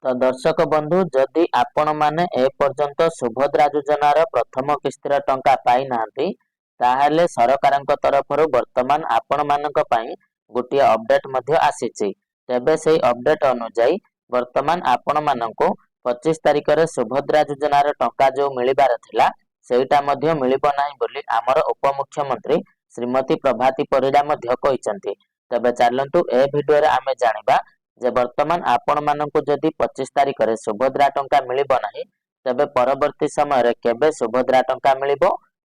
तो दर्शक बंधु जदि आपण माने ए पर्यंत सुभद्रा योजनार प्रथम किस्तिर टंका पाई नांती ताहेले सरकारक तरफरु वर्तमान आपण मानक पई गोटे अपडेट मध्ये आसीची। तेबे सेही अपडेट अनुसार वर्तमान आपण मानकु 25 तारिख रे सुभद्रा योजनार टंका जो मिलिबार थिला सेटा मध्ये मिलिबो नाही बोली आमर उपमुख्यमंत्री श्रीमती प्रभाती परिडा मध्ये कहिसंती। तेबे चलंतु ए वीडियो रे आमे जानिबा जे वर्तमान आपण मानकु जदि 25 तारिख रे सुभद्रा टंका मिलिबो नाही तबे परवर्ती समय रे केबे सुभद्रा टंका मिलिबो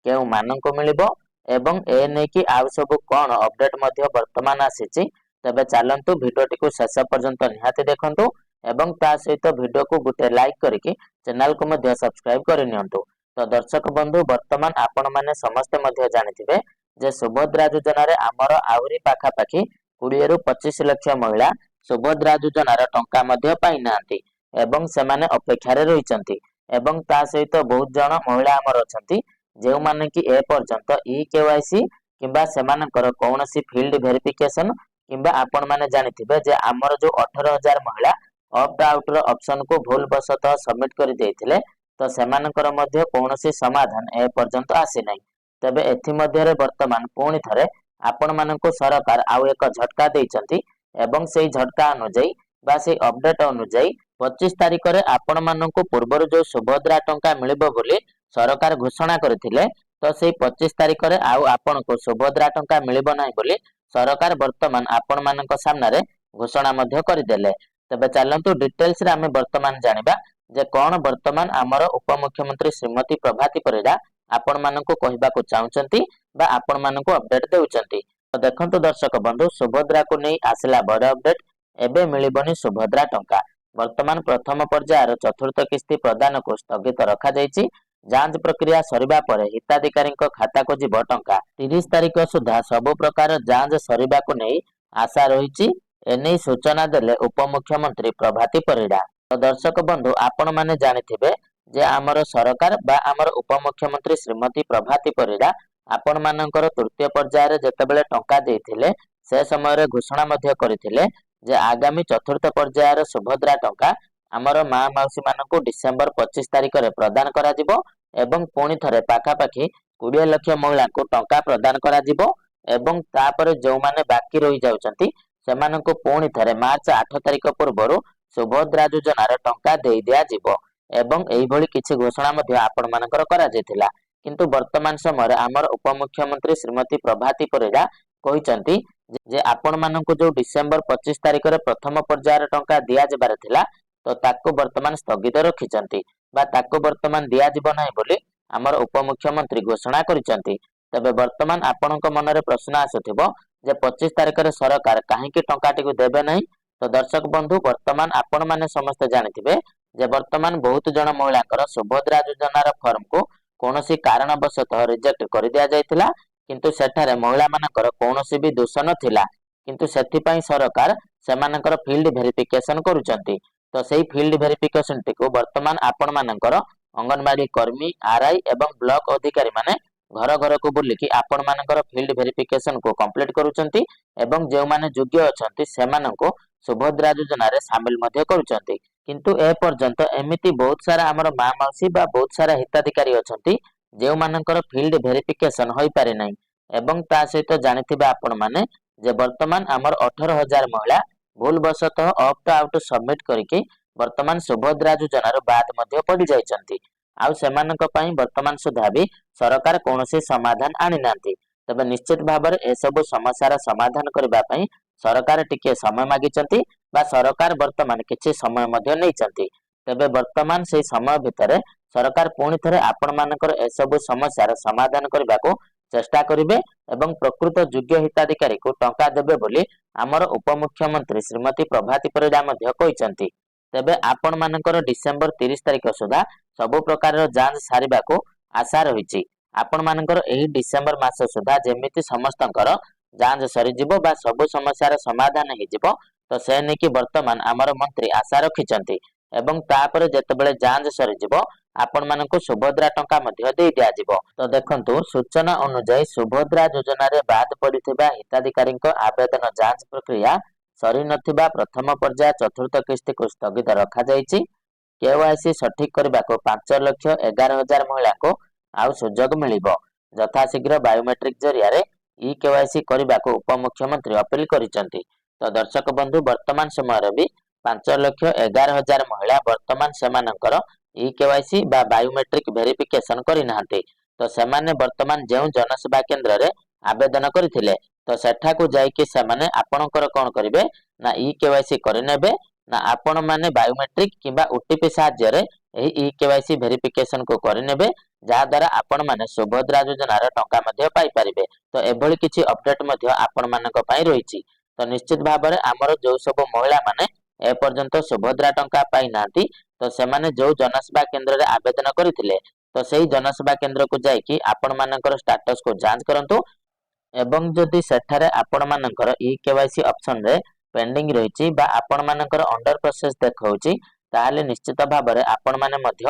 केउ मानकु मिलिबो एवं ए नै कि आउ सब कोन अपडेट मध्ये वर्तमान आसीची। तबे चलंतु वीडियो को शेष पर्यंत निहाती देखंतु एवं ता सहित वीडियो को गुटे लाइक करके चैनल को मध्ये सब्सक्राइब कर नियंतु। तो दर्शक बंधु वर्तमान आपण माने समस्त मध्ये जानिथिबे जे सुभद्रा योजना रे हमर आहुरी पाखा पाखी 20 रु 25 लाख महिला सुभद्रा योजनार टंका मध्ये पाई नांती एवं सेमाने अपेक्षा रे रहिचंती एवं ता सहित बहुत जण महिला हमर अछंती जे माने कि ए पर्यंत ई केवाईसी किबा सेमानकर कोनोसी फील्ड वेरिफिकेशन किबा आपण माने जानिथिबे जे हमर जो 18000 महिला ऑप्ट आउट रो ऑप्शन को भूल बसत सबमिट कर देथिले तो सेमानकर मध्ये कोनोसी समाधान ए पर्यंत आसी नै। तबे एथि मध्ये रे वर्तमान पुणी थरे आपण माननको सरकार आउ एक झटका देइचंती एवं सेही झटका अनुଯାयी बा सेही अपडेट अनुଯାयी 25 तारिख रे आपण माननको पूर्वर जो सुभद्रा टंका मिलिबो बोली सरकार घोषणा करथिले तो सेही 25 तारिख रे आउ आपनको सुभद्रा टंका मिलिबो नाही बोली सरकार वर्तमान आपण माननको सामने रे घोषणा मध्ये करिदेले। तबे चलंतु डिटेल्स रे आमे वर्तमान जानिबा जे कोन वर्तमान हमर उपमुख्यमंत्री श्रीमती प्रभाती परिडा आपण माननको कहिबाको चाहुचंती बा आपण माननको अपडेट देउचंती। तो देखंतु दर्शक बंधु सुभद्रा को नै आसला बड़ अपडेट एबे मिलिबनी सुभद्रा टंका वर्तमान प्रथम पर्यायर चतुर्थ किस्ती प्रदान को स्थगित रखा जायछि। जांच प्रक्रिया सरिबा परे हिताधिकारी खाता को जीव टंका 30 तारिख सुधा सब प्रकार जांच सरिबा को नै आशा रहिछि एनै सूचना देले उपमुख्यमंत्री प्रभाती परिडा। तो दर्शक बंधु आपण माने जानिथिबे जे आमर सरकार बा आमर उपमुख्यमंत्री श्रीमती प्रभाती परिडा आपण मानकर तृतीय पर्यायर जेतेबेले टंका देथिले से समय रे घोषणा मध्ये करथिले जे आगामी चतुर्थ पर्यायर सुभद्रा टंका आमर मां माउसी मानकु डिसेंबर 25 तारिख रे प्रदान करा जिवो एवं पुणी थरे पाखा पाखी 20 लाख महिला को टंका प्रदान करा जिवो एवं तापरे जो माने बाकी रहि जाउचंती सेमानकु पुणी थरे मार्च 8 तारिख पूर्वरु सुभद्रा योजनार टंका देई दिया जिवो एवं एही भली किछि घोषणा मध्ये आपण मानकर करा जेथिला। किंतु वर्तमान समय आमर उपमुख्यमंत्री श्रीमती प्रभाती परिडा कहिसंती जे आपण मानकु जो डिसेंबर 25 तारिख रे प्रथम पर्यायर टंका दिया जबार थिला तो ताको वर्तमान स्थगित रखिचंती बा ताको वर्तमान दिया जिवो नाही बोली आमर उपमुख्यमंत्री घोषणा करिसंती। तबे वर्तमान आपणक मनरे प्रश्न आसुथिबो जे 25 तारिख रे सरकार काहे कि टंकाटी को देबे नाही। तो दर्शक बंधु वर्तमान आपण माने समस्त जानिथिबे जे वर्तमान बहुत जन महिलांकर सुभद्रा योजनार फॉर्म को कोनोसी कारणवशतः रिजेक्ट कर दिया जायतिला किंतु सेठारे महिला मानकर कोनोसी भी दोष नथिला किंतु सेथि पई सरकार सेमानकर फील्ड वेरिफिकेशन करूचंती। तो सेही फील्ड वेरिफिकेशन टिको वर्तमान आपण मानकर अंगनवाड़ी कर्मी आरआई एवं ब्लॉक अधिकारी माने घर घर को बुलिकी आपण मानकर फील्ड वेरिफिकेशन को कंप्लीट करूचंती एवं जे माने योग्य अछंती सेमाननको सुभद्रा योजना रे शामिल मध्ये करूचंती। किंतु ए पर्यंत एमिति बहुत सारा हमर मां माउसी बा बहुत सारा हिताधिकारी अछंती जे मानकर फील्ड वेरिफिकेशन होई पारे नै एवं ता सहित जानिथिबे आपण माने जे वर्तमान हमर 18000 महिला भूल बसतः ऑप्ट आउट सबमिट करके वर्तमान सुभद्रा योजना रो बाद मध्ये पड़ी जायचंती आउ सेमानक पई वर्तमान सुधा भी सरकार कोनोसी समाधान आनि नांती। तबे निश्चित भाबर ए सब समस्यार समाधान करबा पई सरकार टिके समय मागिचंती बा सरकार वर्तमान किछि समय मध्ये नैचंती। तबे वर्तमान से समय भितरे सरकार पुणी थरे आपण मानकर ए सब समस्यार समाधान करबा को चेष्टा करिवे एवं प्रकृत योग्य हिताधिकारी को टंका देबे बोली आमर उपमुख्यमंत्री श्रीमती प्रभाती परिडा मध्ये कहिसंती। तबे आपण मानकर डिसेंबर 30 तारिख सुधा सब प्रकार जांच सारिबा को आशा रहिछि। आपण मानकर एही डिसेंबर मास सुधा जेमिति समस्तंकर जांच सरी जिवो बा सब समस्यार समाधान हे जिवो तो से नै कि वर्तमान आमर मंत्री आशा रखिचंती एवं तापर जेतेबेले जांच सरी जिवो आपण माननको सुभद्रा टंका मध्ये देई दिया जिवो। तो देखंतु सूचना अनुसार सुभद्रा योजना रे बाद पड़िथिबा हिताधिकारी आवेदन जांच प्रक्रिया ସରି ନଥିବା ପ୍ରଥମ ପର୍ଯ୍ୟାୟ ଚତୁର୍ଥ କିସ୍ତିକୁ ସ୍ଥଗିତ ରଖାଯାଇଛି। କେୱାଇସି ସଠିକ୍ କରିବାକୁ 5,11,000 ମହିଳାଙ୍କୁ ଆଉ ସୁଯୋଗ ମିଳିବ। ଯଥାଶୀଘ୍ର ବାୟୋମେଟ୍ରିକ୍ ଜରିଆରେ ଇ କେୱାଇସି କରିବାକୁ ଉପମୁଖ୍ୟମନ୍ତ୍ରୀ ଅପିଲ କରିଛନ୍ତି। ତ ଦର୍ଶକ ବନ୍ଧୁ, ବର୍ତ୍ତମାନ ସମୟରେ ବି 5,11,000 ମହିଳା ବର୍ତ୍ତମାନ ସେମାନଙ୍କର ଇ କେୱାଇସି ବା ବାୟୋମେଟ୍ରିକ୍ ଭେରିଫିକେସନ କରିନାହାନ୍ତି। ତ ସେମାନେ ବର୍ତ୍ତମାନ ଯେଉଁ ଜନସେବା କେନ୍ଦ୍ରରେ ଆବେଦନ କରିଥିଲେ, ତ ସେଠାକୁ ଯାଇକି ସେମାନେ ଆପଣଙ୍କର କଣ କରିବେ ନା ଇ କେୱାଇସି କରିନେବେ, ନା ଆପଣ ମାନେ ବାୟୋମେଟ୍ରିକ୍ କିମ୍ବା ଓଟିପି ସାହାଯ୍ୟରେ ଏହି ଇ କେୱାଇସି ଭେରିଫିକେସନ କୁ କରିନେବେ, ଯାହା ଦ୍ୱାରା ଆପଣ ମାନେ ସୁଭଦ୍ରା ଯୋଜନାର ଟଙ୍କା ମଧ୍ୟ ପାଇପାରିବେ। ତ ଏଭଳି କିଛି ଅପଡେଟ ମଧ୍ୟ ଆପଣ ମାନଙ୍କ ପାଇଁ ରହିଛି। ତ ନିଶ୍ଚିତ ଭାବରେ ଆମର ଯୋଉ ସବୁ ମହିଳା ମାନେ ଏପର୍ଯ୍ୟନ୍ତ ସୁଭଦ୍ରା ଟଙ୍କା ପାଇନାହାନ୍ତି, ତ ସେମାନେ ଯୋଉ ଜନସେବା କେନ୍ଦ୍ରରେ ଆବେଦନ କରିଥିଲେ, ତ ସେଇ ଜନସେବା କେନ୍ଦ୍ରକୁ ଯାଇକି ଆପଣ ମାନଙ୍କର ଷ୍ଟାଟସକୁ ଯାଞ୍ଚ କରନ୍ତୁ। ଏବଂ ଯଦି ସେଠାରେ ଆପଣ ମାନଙ୍କର ଇ କେୱାଇସି ଅପସନରେ ପେଣ୍ଡିଂ ରହିଛି ବା ଆପଣ ମାନଙ୍କର ଅଣ୍ଡର ପ୍ରୋସେସ ଦେଖାଉଛି, ତାହେଲେ ନିଶ୍ଚିତ ଭାବରେ ଆପଣ ମାନେ ମଧ୍ୟ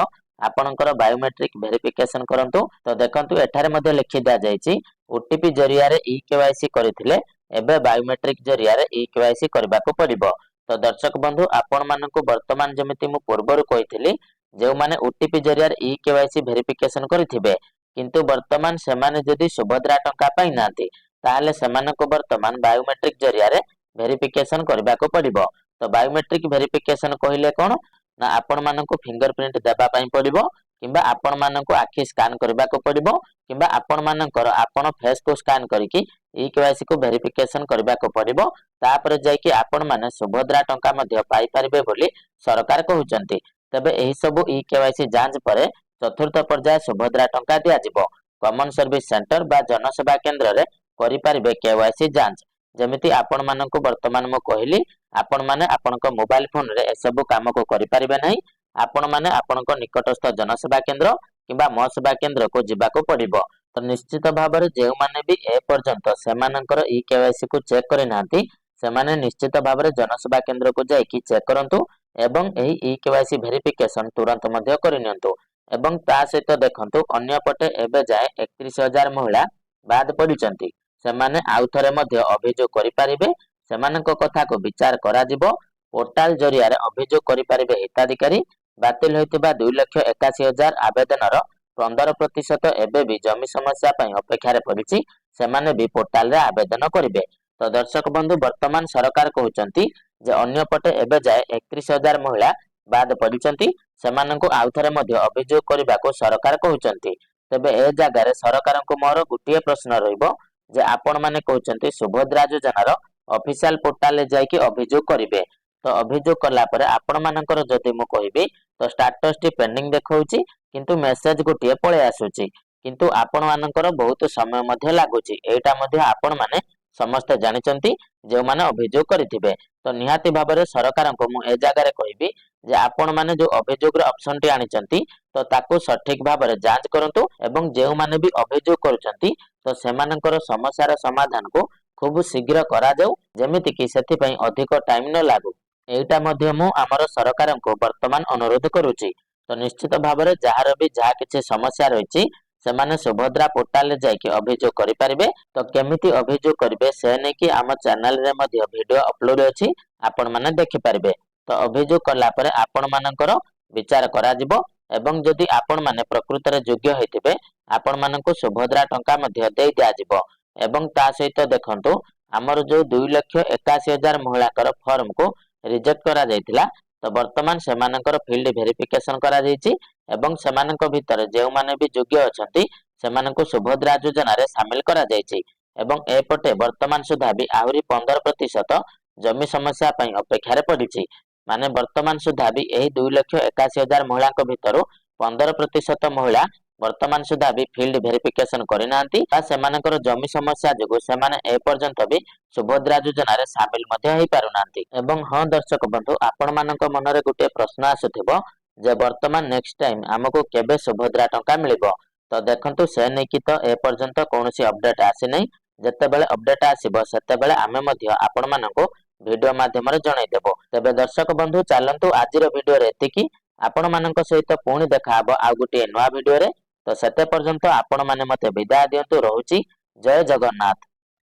ଆପଣଙ୍କର ବାୟୋମେଟ୍ରିକ ଭେରିଫିକେସନ କରନ୍ତୁ। ତ ଦେଖନ୍ତୁ, ଏଠାରେ ମଧ୍ୟ ଲେଖି ଦିଆଯାଇଛି ଓଟିପି ଜରିଆରେ ଇ କେୱାଇସି କରିଥିଲେ, ଏବେ ବାୟୋମେଟ୍ରିକ ଜରିଆରେ ଇ କେୱାଇସି କରିବାକୁ ପଡିବ। ତ ଦର୍ଶକ ବନ୍ଧୁ, ଆପଣ ମାନଙ୍କୁ ବର୍ତ୍ତମାନ ଯେମିତି ମୁଁ ପୂର୍ବରୁ କହିଥିଲି, ଯେଉଁମାନେ ଓଟିପି ଜରିଆରେ ଇ କେୱାଇସି ଭେରିଫିକେସନ କରିଥିବେ କିନ୍ତୁ ବର୍ତ୍ତମାନ ସେମାନେ ଯଦି ସୁଭଦ୍ରା ଟଙ୍କା ପାଇନାହାନ୍ତି, ତାହେଲେ ସେମାନଙ୍କୁ ବର୍ତ୍ତମାନ ବାୟୋମେଟ୍ରିକ ଜରିଆରେ ଭେରିଫିକେସନ କରିବାକୁ ପଡିବ। ତ ବାୟୋମେଟ୍ରିକ ଭେରିଫିକେସନ କହିଲେ କଣ ନା ଆପଣ ମାନଙ୍କୁ ଫିଙ୍ଗର ପ୍ରିଣ୍ଟ ଦେବା ପାଇଁ ପଡିବ, କିମ୍ବା ଆପଣ ମାନଙ୍କୁ ଆଖି ସ୍କାନ କରିବାକୁ ପଡିବ, କିମ୍ବା ଆପଣ ମାନଙ୍କର ଆପଣ ଫେସ କୁ ସ୍କାନ କରିକି ଇ କେୱାଇସି କୁ ଭେରିଫିକେସନ କରିବାକୁ ପଡିବ। ତାପରେ ଯାଇକି ଆପଣ ମାନେ ସୁଭଦ୍ରା ଟଙ୍କା ମଧ୍ୟ ପାଇପାରିବେ ବୋଲି ସରକାର କହୁଛନ୍ତି। ତେବେ ଏହି ସବୁ ଇ କେୱାଇସି ଯାଞ୍ଚ ପରେ ଚତୁର୍ଥ ପର୍ଯ୍ୟାୟ ସୁଭଦ୍ରା ଟଙ୍କା ଦିଆଯିବ। କମନ ସର୍ଭିସ ସେଣ୍ଟର ବା ଜନସେବା କେନ୍ଦ୍ରରେ କରିପାରିବେ କେୱାଇସି ଯାଞ୍ଚ। ଯେମିତି ଆପଣ ମାନଙ୍କୁ ବର୍ତ୍ତମାନ ମୁଁ କହିଲି, ଆପଣ ମାନେ ଆପଣଙ୍କ ମୋବାଇଲ ଫୋନରେ ଏସବୁ କାମକୁ କରିପାରିବେ ନାହିଁ। ଆପଣ ମାନେ ଆପଣଙ୍କ ନିକଟସ୍ଥ ଜନସେବା କେନ୍ଦ୍ର କିମ୍ବା ମୋ ସେବା କେନ୍ଦ୍ରକୁ ଯିବାକୁ ପଡିବ। ତ ନିଶ୍ଚିତ ଭାବରେ ଯେଉଁମାନେ ବି ଏପର୍ଯ୍ୟନ୍ତ ସେମାନଙ୍କର ଇ କେୱାଇସି କୁ ଚେକ୍ କରିନାହାନ୍ତି, ସେମାନେ ନିଶ୍ଚିତ ଭାବରେ ଜନସେବା କେନ୍ଦ୍ରକୁ ଯାଇକି ଚେକ୍ କରନ୍ତୁ ଏବଂ ଏହି ଇ କେୱାଇସି ଭେରିଫିକେସନ ତୁରନ୍ତ ମଧ୍ୟ କରିନିଅନ୍ତୁ। ଏବଂ ତା ସହିତ ଦେଖନ୍ତୁ, ଅନ୍ୟପଟେ ଏବେ ଯାଏ 31,000 ମହିଳା ବାଦ ପଡିଛନ୍ତି। ସେମାନେ ଆଉ ଥରେ ମଧ୍ୟ ଅଭିଯୋଗ କରିପାରିବେ। ସେମାନଙ୍କ କଥାକୁ ବିଚାର କରାଯିବ। ପୋର୍ଟାଲ ଜରିଆରେ ଅଭିଯୋଗ କରିପାରିବେ ହିତାଧିକାରୀ। ବାତିଲ ହୋଇଥିବା 2,81,000 ଆବେଦନର 15% ଏବେ ବି ଜମି ସମସ୍ୟା ପାଇଁ ଅପେକ୍ଷାରେ ପଡିଛି। ସେମାନେ ବି ପୋର୍ଟାଲରେ ଆବେଦନ କରିବେ। ତ ଦର୍ଶକ ବନ୍ଧୁ, ବର୍ତ୍ତମାନ ସରକାର କହୁଛନ୍ତି ଯେ ଅନ୍ୟପଟେ ଏବେ ଯାଏ 31,000 ମହିଳା ବାଦ ପଡିଛନ୍ତି, ସେମାନଙ୍କୁ ଆଉ ଥରେ ମଧ୍ୟ ଅଭିଯୋଗ କରିବାକୁ ସରକାର କହୁଛନ୍ତି। ତେବେ ଏ ଜାଗାରେ ସରକାରଙ୍କୁ ମୋର ଗୋଟିଏ ପ୍ରଶ୍ନ ରହିବ ଯେ ଆପଣ ମାନେ କହୁଛନ୍ତି ସୁଭଦ୍ରା ଯୋଜନାର ଅଫିସିଆଲ ପୋର୍ଟାଲରେ ଯାଇକି ଅଭିଯୋଗ କରିବେ। ତ ଅଭିଯୋଗ କଲା ପରେ ଆପଣ ମାନଙ୍କର ଯଦି ମୁଁ କହିବି, ତ ଷ୍ଟାଟସ ଟି ପେଣ୍ଡିଂ ଦେଖାଉଛି କିନ୍ତୁ ମେସେଜ ଗୋଟିଏ ପଳେଇ ଆସୁଛି, କିନ୍ତୁ ଆପଣ ମାନଙ୍କର ବହୁତ ସମୟ ମଧ୍ୟ ଲାଗୁଛି। ଏଇଟା ମଧ୍ୟ ଆପଣ ମାନେ ସମସ୍ତେ ଜାଣିଛନ୍ତି ଯେଉଁମାନେ ଅଭିଯୋଗ କରିଥିବେ। ତ ନିହାତି ଭାବରେ ସରକାରଙ୍କୁ ମୁଁ ଏ ଜାଗାରେ କହିବି ଯେ ଆପଣ ମାନେ ଯୋଉ ଅଭିଯୋଗର ଅପସନ ଟି ଆଣିଛନ୍ତି, ତ ତାକୁ ସଠିକ ଭାବରେ ଯାଞ୍ଚ କରନ୍ତୁ ଏବଂ ଯେଉଁମାନେ ବି ଅଭିଯୋଗ କରୁଛନ୍ତି, ତ ସେମାନଙ୍କର ସମସ୍ୟାର ସମାଧାନକୁ ଖୁବ ଶୀଘ୍ର କରାଯାଉ, ଯେମିତି କି ସେଥିପାଇଁ ଅଧିକ ଟାଇମ ନ ଲାଗୁ। ଏଇଟା ମଧ୍ୟ ମୁଁ ଆମର ସରକାରଙ୍କୁ ବର୍ତ୍ତମାନ ଅନୁରୋଧ କରୁଛି। ତ ନିଶ୍ଚିତ ଭାବରେ ଯାହାର ବି ଯାହା କିଛି ସମସ୍ୟା ରହିଛି, ସେମାନେ ସୁଭଦ୍ରା ପୋର୍ଟାଲରେ ଯାଇକି ଅଭିଯୋଗ କରିପାରିବେ। ତ କେମିତି ଅଭିଯୋଗ କରିବେ ସେ ନେଇକି ଆମ ଚ୍ୟାନେଲରେ ମଧ୍ୟ ଭିଡିଓ ଅପଲୋଡ ଅଛି, ଆପଣ ମାନେ ଦେଖିପାରିବେ। ତ ଅଭିଯୋଗ କଲା ପରେ ଆପଣ ମାନଙ୍କର ବିଚାର କରାଯିବ ଏବଂ ଯଦି ଆପଣ ମାନେ ପ୍ରକୃତରେ ଯୋଗ୍ୟ ହେଇଥିବେ, ଆପଣ ମାନଙ୍କୁ ସୁଭଦ୍ରା ଟଙ୍କା ମଧ୍ୟ ଦେଇ ଦିଆଯିବ। ଏବଂ ତା ସହିତ ଦେଖନ୍ତୁ, ଆମର ଯୋଉ 2,81,000 ମହିଳାଙ୍କର ଫର୍ମକୁ ରିଜେକ୍ଟ କରାଯାଇଥିଲା, ତ ବର୍ତ୍ତମାନ ସେମାନଙ୍କର ଫିଲ୍ଡ ଭେରିଫିକେସନ କରାଯାଇଛି ଏବଂ ସେମାନଙ୍କ ଭିତରେ ଯେଉଁମାନେ ବି ଯୋଗ୍ୟ ଅଛନ୍ତି, ସେମାନଙ୍କୁ ସୁଭଦ୍ରା ଯୋଜନାରେ ସାମିଲ କରାଯାଇଛି। ଏବଂ ଏପଟେ ବର୍ତ୍ତମାନ ସୁଦ୍ଧା ବି ଆହୁରି 15% ଜମି ସମସ୍ୟା ପାଇଁ ଅପେକ୍ଷାରେ ପଡିଛି। ମାନେ ବର୍ତ୍ତମାନ ସୁଦ୍ଧା ବି ଏହି 2,81,000 ମହିଳାଙ୍କ ଭିତରୁ 15% ମହିଳା ବର୍ତ୍ତମାନ ସୁଦ୍ଧା ବି ଫିଲ୍ଡ ଭେରିଫିକେସନ କରିନାହାନ୍ତି ବା ସେମାନଙ୍କର ଜମି ସମସ୍ୟା ଯୋଗୁଁ ସେମାନେ ଏପର୍ଯ୍ୟନ୍ତ ବି ସୁଭଦ୍ରା ଯୋଜନାରେ ସାମିଲ ମଧ୍ୟ ହେଇପାରୁନାହାନ୍ତି। ଏବଂ ହଁ ଦର୍ଶକ ବନ୍ଧୁ, ଆପଣ ମାନଙ୍କ ମନରେ ଗୋଟିଏ ପ୍ରଶ୍ନ ଆସୁଥିବ ଯେ ବର୍ତ୍ତମାନ ନେକ୍ସଟ ଟାଇମ ଆମକୁ କେବେ ସୁଭଦ୍ରା ଟଙ୍କା ମିଳିବ। ତ ଦେଖନ୍ତୁ, ସେ ନେଇକି ତ ଏପର୍ଯ୍ୟନ୍ତ କୌଣସି ଅପଡେଟ ଆସିନାହିଁ। ଯେତେବେଳେ ଅପଡେଟ ଆସିବ ସେତେବେଳେ ଆମେ ମଧ୍ୟ ଆପଣ ମାନଙ୍କୁ ଭିଡିଓ ମାଧ୍ୟମରେ ଜଣେଇଦେବୁ। ତେବେ ଦର୍ଶକ ବନ୍ଧୁ, ଚାଲନ୍ତୁ ଆଜିର ଭିଡିଓରେ ଏତିକି। ଆପଣ ମାନଙ୍କ ସହିତ ପୁଣି ଦେଖାହବ ଆଉ ଗୋଟିଏ ନୂଆ ଭିଡିଓରେ। ତ ସେତେ ପର୍ଯ୍ୟନ୍ତ ଆପଣ ମାନେ ମତେ ବିଦାୟ ଦିଅନ୍ତୁ। ରହୁଛି। ଜୟ ଜଗନ୍ନାଥ।